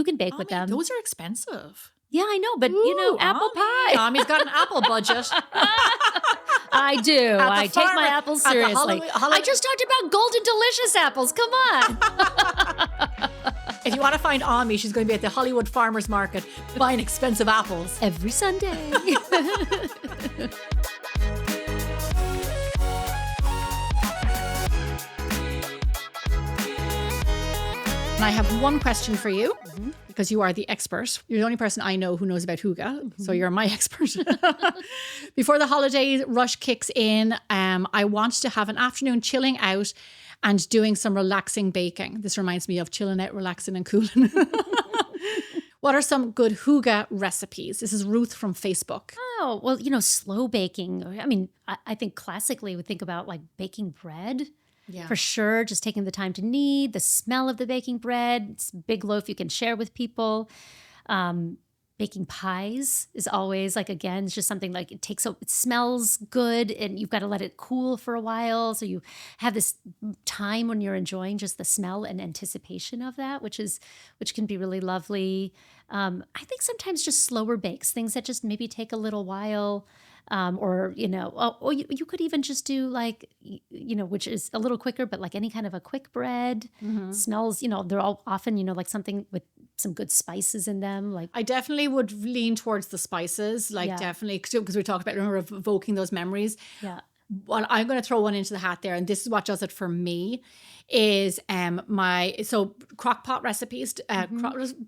You can bake with them. Those are expensive. Yeah, I know, but apple pie. Ami's got an apple budget. I do. I take my apples seriously. I just talked about golden delicious apples. Come on. If you want to find Ami, she's going to be at the Hollywood Farmers Market buying expensive apples. Every Sunday. And I have one question for you, because you are the expert. You're the only person I know who knows about hygge, so you're my expert. Before the holiday rush kicks in, I want to have an afternoon chilling out and doing some relaxing baking. This reminds me of chilling out, relaxing and cooling. What are some good hygge recipes? This is Ruth from Facebook. Oh, well, slow baking. I mean, I think classically we think about like baking bread. Yeah. For sure, just taking the time to knead, the smell of the baking bread. It's a big loaf you can share with people. Baking pies is always again, it's just something it smells good and you've got to let it cool for a while. So you have this time when you're enjoying just the smell and anticipation of that, which can be really lovely. I think sometimes just slower bakes, things that just maybe take a little while. Or you could even just do which is a little quicker, but any kind of a quick bread. Smells, they're all often, something with some good spices in them. I definitely would lean towards the spices, definitely, because we talked about, remember, evoking those memories. Yeah. Well, I'm going to throw one into the hat there, and this is what does it for me, is so crock pot recipes,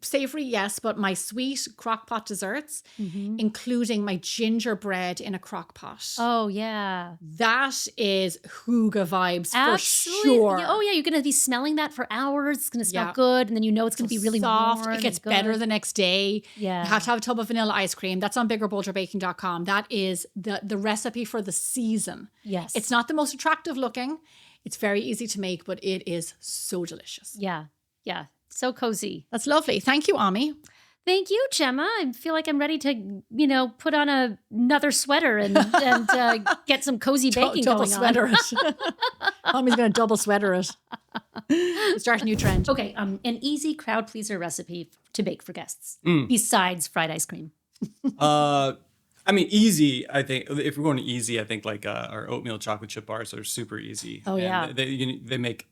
savory, yes, but my sweet crock pot desserts, including my gingerbread in a crock pot. Oh, yeah. That is hygge vibes for sure. Oh, yeah, you're going to be smelling that for hours. It's going to smell good, and then it's going to be really soft. Warm it gets better the next day. Yeah. You have to have a tub of vanilla ice cream. That's on biggerbolderbaking.com. That is the recipe for the season. Yes. It's not the most attractive looking. It's very easy to make, but it is so delicious. Yeah. Yeah. So cozy. That's lovely. Thank you, Ami. Thank you, Gemma. I feel like I'm ready to, put on another sweater and get some cozy baking double going sweater on. It. Ami's going to double sweater it. Start a new trend. Okay. An easy crowd pleaser recipe to bake for guests besides fried ice cream. Easy, I think, if we're going to easy, I think our oatmeal chocolate chip bars are super easy. Oh, yeah. And they make,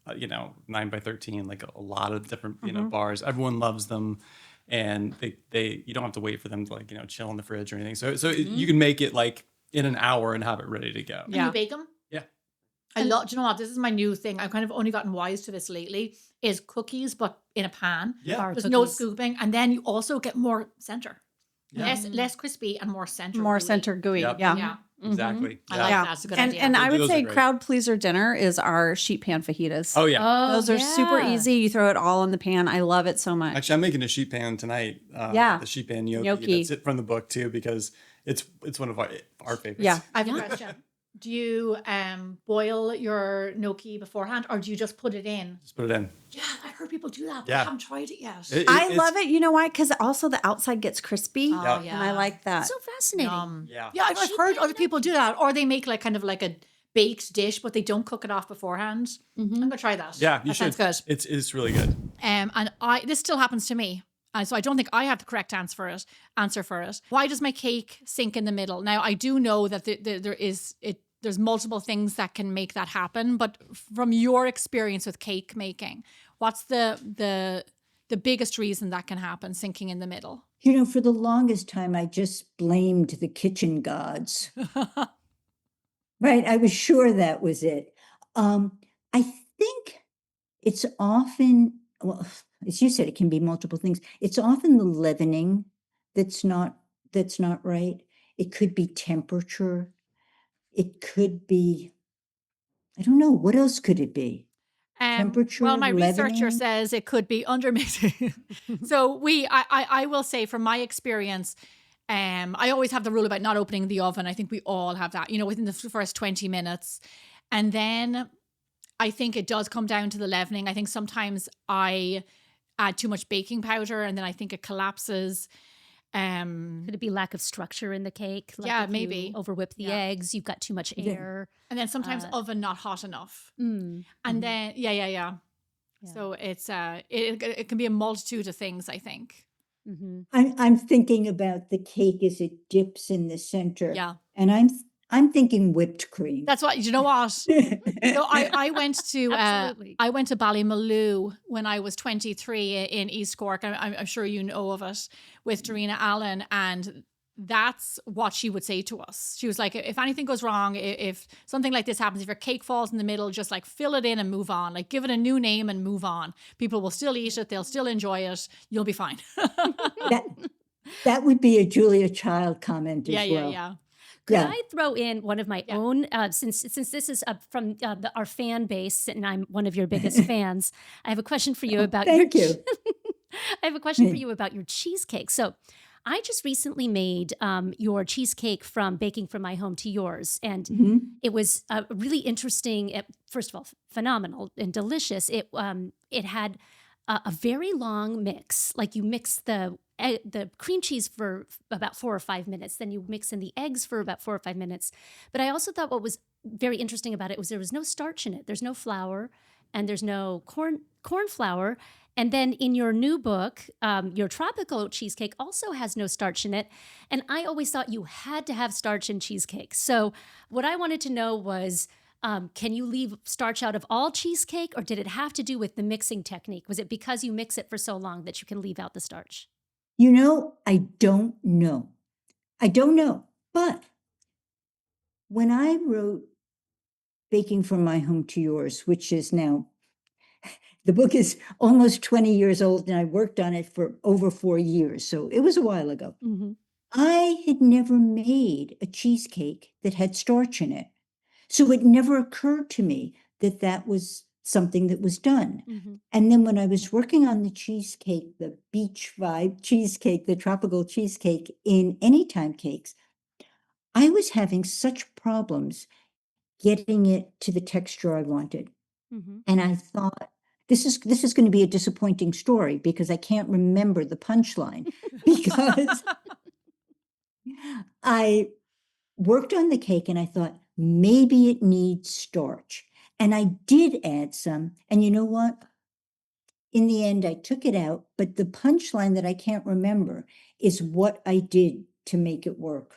9 by 13, a lot of different, bars. Everyone loves them. And they you don't have to wait for them to chill in the fridge or anything. So you can make it in an hour and have it ready to go. Yeah. And you bake them? Yeah. Do you know what? This is my new thing. I've kind of only gotten wise to this lately, is cookies, but in a pan. Yeah. There's no scooping. And then you also get more center. Yeah. Less crispy and more center. More gooey. center gooey. Yep. Yeah. Exactly. I like that. That's a good idea. And I would Those say are great. crowd pleaser dinner is our sheet pan fajitas. Oh, yeah. Those are super easy. You throw it all in the pan. I love it so much. Actually, I'm making a sheet pan tonight. The sheet pan gnocchi. That's it from the book, too, because it's one of our favorites. Yeah. I have a question. Do you boil your gnocchi beforehand, or do you just put it in? Just put it in. Yeah, I've heard people do that, but Yeah. I haven't tried it yet. I love it. You know why? Because also the outside gets crispy. Oh, yeah. And I like that. So fascinating. Yeah. Yeah, I've heard other people do that, or they make kind of a baked dish, but they don't cook it off beforehand. I'm gonna try that. Yeah, you that should. sounds good. It's really good. And this still happens to me. And so I don't think I have the correct answer for it. Why does my cake sink in the middle? Now, I do know that there's multiple things that can make that happen, but from your experience with cake making, what's the biggest reason that can happen, sinking in the middle? For the longest time, I just blamed the kitchen gods. Right? I was sure that was it. I think it's often, well, as you said, it can be multiple things. It's often the leavening that's not right. It could be temperature. It could be, I don't know, what else could it be? Temperature, well, my researcher leavening? says it could be undermixing. So I will say from my experience, I always have the rule about not opening the oven. I think we all have that, within the first 20 minutes. And then I think it does come down to the leavening. I think sometimes I add too much baking powder and then I think it collapses. Could it be lack of structure in the cake? Yeah, maybe. Over whip the eggs, you've got too much air. And then sometimes oven not hot enough. Mm. And then, yeah. So it's it can be a multitude of things, I think. Mm-hmm. I'm thinking about the cake as it dips in the center. Yeah. And I'm thinking whipped cream. That's what, you know what? So I went to Absolutely. I went to Ballymaloe when I was 23 in East Cork. I'm sure you know of it, with Darina Allen, and that's what she would say to us. She was like, if anything goes wrong, if something like this happens, if your cake falls in the middle, just like fill it in and move on. Like give it a new name and move on. People will still eat it. They'll still enjoy it. You'll be fine. That would be a Julia Child comment as well. Yeah. Could I throw in one of my Yeah. own, since this is from our fan base, and I'm one of your biggest fans? I have a question for you about thank you. I have a question for you about your cheesecake. So, I just recently made your cheesecake from Baking from My Home to Yours, and it was really interesting. First of all, phenomenal and delicious. It had a very long mix. Like you mix the cream cheese for about 4 or 5 minutes, then you mix in the eggs for about 4 or 5 minutes. But I also thought what was very interesting about it was there was no starch in it. There's no flour, and there's no corn flour. And then in your new book, your tropical cheesecake also has no starch in it. And I always thought you had to have starch in cheesecake. So what I wanted to know was, can you leave starch out of all cheesecake, or did it have to do with the mixing technique? Was it because you mix it for so long that you can leave out the starch? You know, I don't know. But when I wrote Baking from My Home to Yours, which is now, the book is almost 20 years old, and I worked on it for over 4 years. So it was a while ago. Mm-hmm. I had never made a cheesecake that had starch in it. So it never occurred to me that that was something that was done. Mm-hmm. And then when I was working on the cheesecake, the beach vibe cheesecake, the tropical cheesecake in Anytime Cakes, I was having such problems getting it to the texture I wanted. Mm-hmm. And I thought, this is going to be a disappointing story because I can't remember the punchline because I worked on the cake and I thought maybe it needs starch. And I did add some. And you know what? In the end, I took it out. But the punchline that I can't remember is what I did to make it work.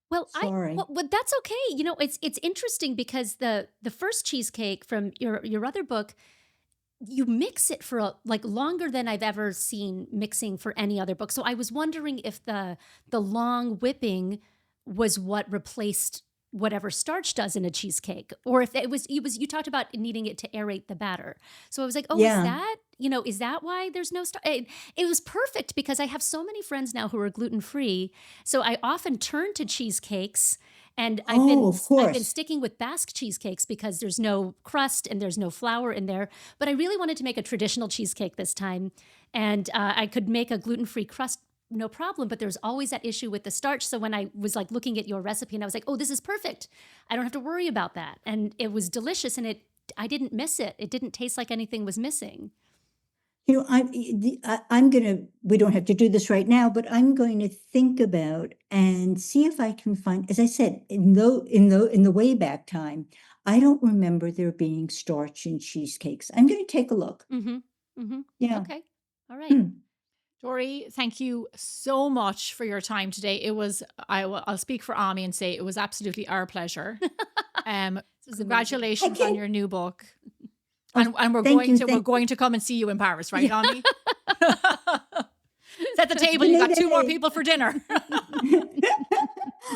Well, Sorry. Well, that's okay. You know, it's interesting because the first cheesecake from your other book, you mix it for like longer than I've ever seen mixing for any other book. So I was wondering if the long whipping was what replaced whatever starch does in a cheesecake, or if it was you talked about needing it to aerate the batter. So I was like, oh, Yeah. is that why there's no starch? It was perfect because I have so many friends now who are gluten-free. So I often turn to cheesecakes. And I've been sticking with Basque cheesecakes because there's no crust and there's no flour in there. But I really wanted to make a traditional cheesecake this time. And I could make a gluten-free crust, no problem. But there's always that issue with the starch. So when I was like looking at your recipe and I was like, oh, this is perfect. I don't have to worry about that. And it was delicious. And I didn't miss it. It didn't taste like anything was missing. You know, I'm going to, we don't have to do this right now, but I'm going to think about and see if I can find, as I said, in the way back time, I don't remember there being starch in cheesecakes. I'm going to take a look. Mm-hmm. Mm-hmm. Yeah. Okay. All right. Dory, thank you so much for your time today. It was, I'll speak for Ami and say it was absolutely our pleasure. Congratulations on your new book. And we're going to come and see you in Paris, right, Ami? Set the table. You got 2 more people for dinner.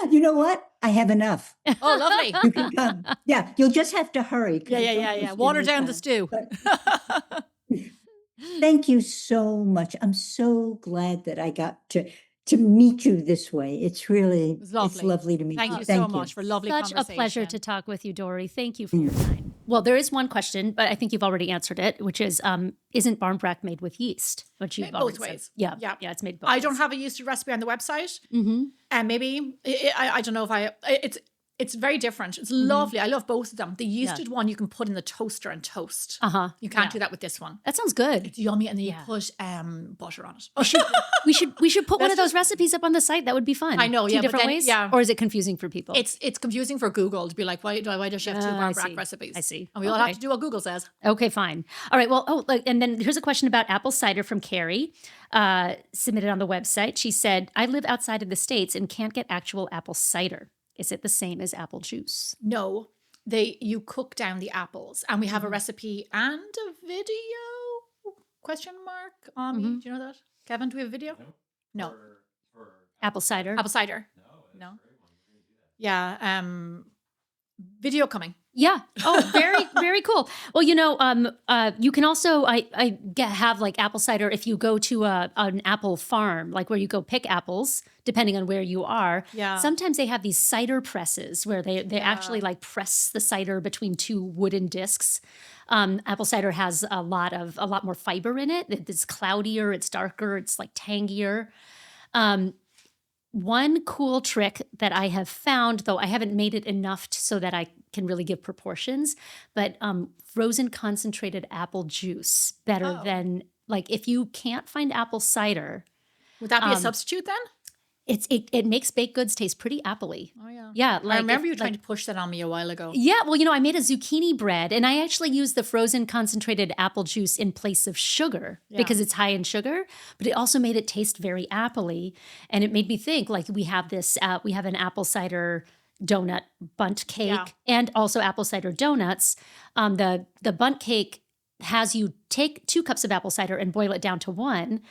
You know what? I have enough. Oh, lovely. You can come. Yeah, you'll just have to hurry. Yeah. Water down the stew. Thank you so much. I'm so glad that I got to meet you this way. It's really it's lovely to meet you. Thank you so much for lovely conversation. Such a pleasure to talk with you, Dory. Thank you for your time. Well, there is one question, but I think you've already answered it, which is, isn't barmbrack made with yeast? Which you've both ways. Yeah, it's made both ways. I don't have a yeasted recipe on the website. Mm-hmm. And maybe, I don't know if It's very different. It's lovely. I love both of them. The yeasted one you can put in the toaster and toast. You can't do that with this one. That sounds good. It's yummy, and then you put butter on it. We should put one of those recipes up on the site. That would be fun. I know, Two yeah, but different then- ways. yeah. Or is it confusing for people? It's confusing for Google to be like, why does she have 2 bar I rack see. recipes? I see. And we all have to do what Google says. Okay, fine. All right. Well, and then here's a question about apple cider from Carrie, submitted on the website. She said, I live outside of the States and can't get actual apple cider. Is it the same as apple juice? No, you cook down the apples, and we have a recipe and a video? Question mark? Do you know that? Kevin, do we have a video? No. Apple cider? Apple cider? No. Yeah. Video coming. Yeah. Oh, very, very cool. Well, you can also have like apple cider if you go to an apple farm, like where you go pick apples, depending on where you are. Yeah. Sometimes they have these cider presses where they actually like press the cider between 2 wooden discs. Apple cider has a lot more fiber in it. It's cloudier, it's darker, it's like tangier. One cool trick that I have found, though I haven't made it enough so that I can really give proportions, but frozen concentrated apple juice better than, like, if you can't find apple cider. Would that be a substitute then? It makes baked goods taste pretty appley. Oh, yeah. Yeah. I remember you trying to push that on me a while ago. Yeah. Well, I made a zucchini bread and I actually used the frozen concentrated apple juice in place of sugar because it's high in sugar, but it also made it taste very appley. And it made me think, like, we have an apple cider donut bundt cake and also apple cider donuts. The bundt cake has you take 2 cups of apple cider and boil it down to 1.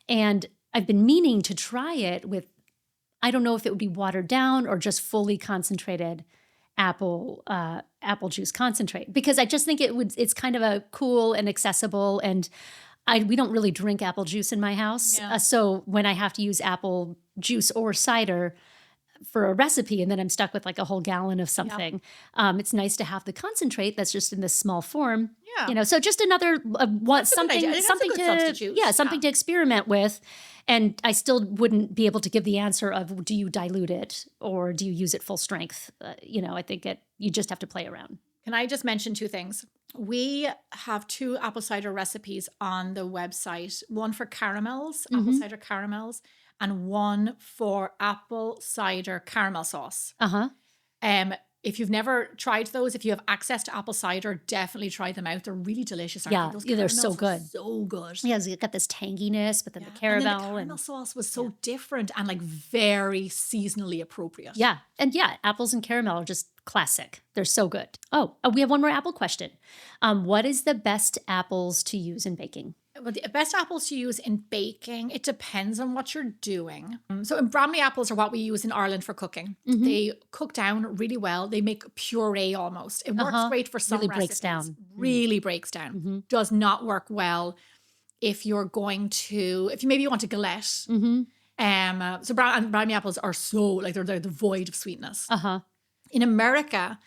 And I've been meaning to try it with, I don't know if it would be watered down or just fully concentrated apple juice concentrate, because I just think it's kind of a cool and accessible, and we don't really drink apple juice in my house. So when I have to use apple juice or cider for a recipe and then I'm stuck with like a whole gallon of something, it's nice to have the concentrate that's just in this small form. So just another something to experiment with. And I still wouldn't be able to give the answer of, do you dilute it or do you use it full strength? I think you just have to play around. Can I just mention 2 things? We have 2 apple cider recipes on the website. One for caramels, apple cider caramels, and one for apple cider caramel sauce. If you've never tried those, if you have access to apple cider, definitely try them out. They're really delicious. Aren't they? Those they're so good. So good. Yeah, it's got this tanginess, but then the caramel. And then the caramel sauce was so different and like very seasonally appropriate. Yeah. And apples and caramel are just classic. They're so good. Oh, we have one more apple question. What is the best apples to use in baking? Well, the best apples to use in baking, it depends on what you're doing. So Bramley apples are what we use in Ireland for cooking. They cook down really well. They make puree almost. It works great for some recipes. Really breaks down. Does not work well if you maybe want to galette. So Bramley apples are so, like, they're devoid of sweetness. In America,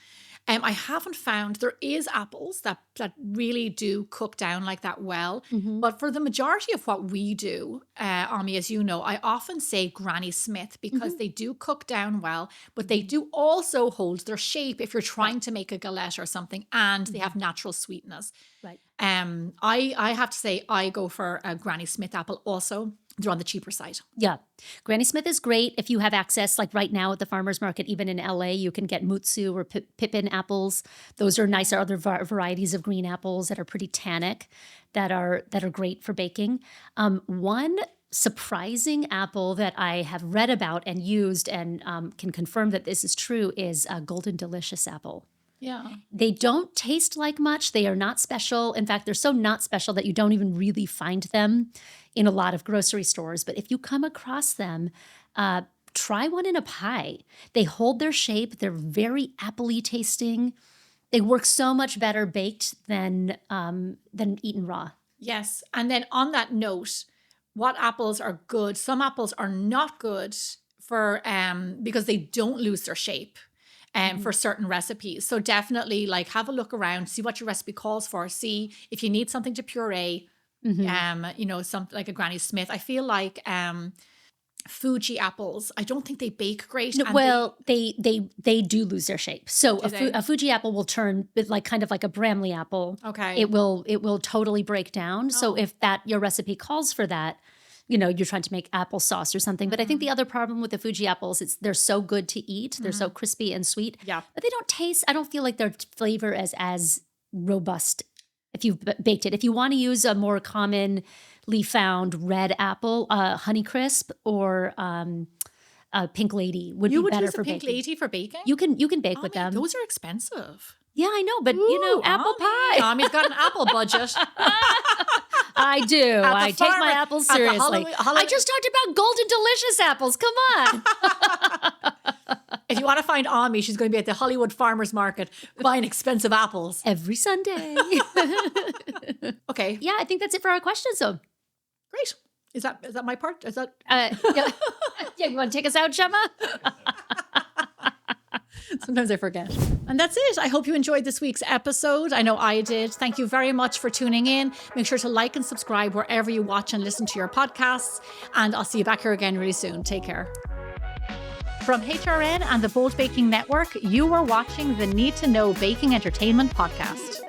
I haven't found, there is apples that really do cook down like that well. But for the majority of what we do, Ami, as you know, I often say Granny Smith because they do cook down well, but they do also hold their shape if you're trying to make a galette or something, and they have natural sweetness. Right. I have to say I go for a Granny Smith apple also. They're on the cheaper side. Yeah. Granny Smith is great if you have access, like right now at the farmer's market, even in LA, you can get Mutsu or Pippin apples. Those are nice. There are other varieties of green apples that are pretty tannic that are great for baking. One surprising apple that I have read about and used and can confirm that this is true is a Golden Delicious apple. Yeah. They don't taste like much. They are not special. In fact, they're so not special that you don't even really find them in a lot of grocery stores. But if you come across them, try one in a pie. They hold their shape. They're very appley tasting. They work so much better baked than eaten raw. Yes. And then on that note, what apples are good? Some apples are not good for because they don't lose their shape. For certain recipes. So definitely, like, have a look around, see what your recipe calls for, see if you need something to puree, something like a Granny Smith. I feel like Fuji apples, I don't think they bake great. No, and well, they do lose their shape. So they? a Fuji apple will turn like kind of like a Bramley apple. Okay. It will totally break down. So if your recipe calls for that, you're trying to make applesauce or something. But I think the other problem with the Fuji apples is they're so good to eat. They're so crispy and sweet. Yeah. But they don't taste, I don't feel like their flavor is as robust if you've baked it. If you want to use a more commonly found red apple, Honeycrisp or Pink Lady would be better for baking. Pink Lady for baking? You can bake with them. Those are expensive. Yeah, I know, but apple pie. Ami's got an apple budget. I do. I take my farmer- apples at the seriously. I just talked about golden delicious apples. Come on. If you want to find Ami, she's going to be at the Hollywood Farmers Market buying expensive apples. Every Sunday. Okay. Yeah, I think that's it for our questions. So Great. Is that my part? Is that yeah, you want to take us out, Gemma? Sometimes I forget. And that's it. I hope you enjoyed this week's episode. I know I did. Thank you very much for tuning in. Make sure to like and subscribe wherever you watch and listen to your podcasts. And I'll see you back here again really soon. Take care. From HRN and the Bold Baking Network, you are watching the Knead To Know Baking Entertainment podcast.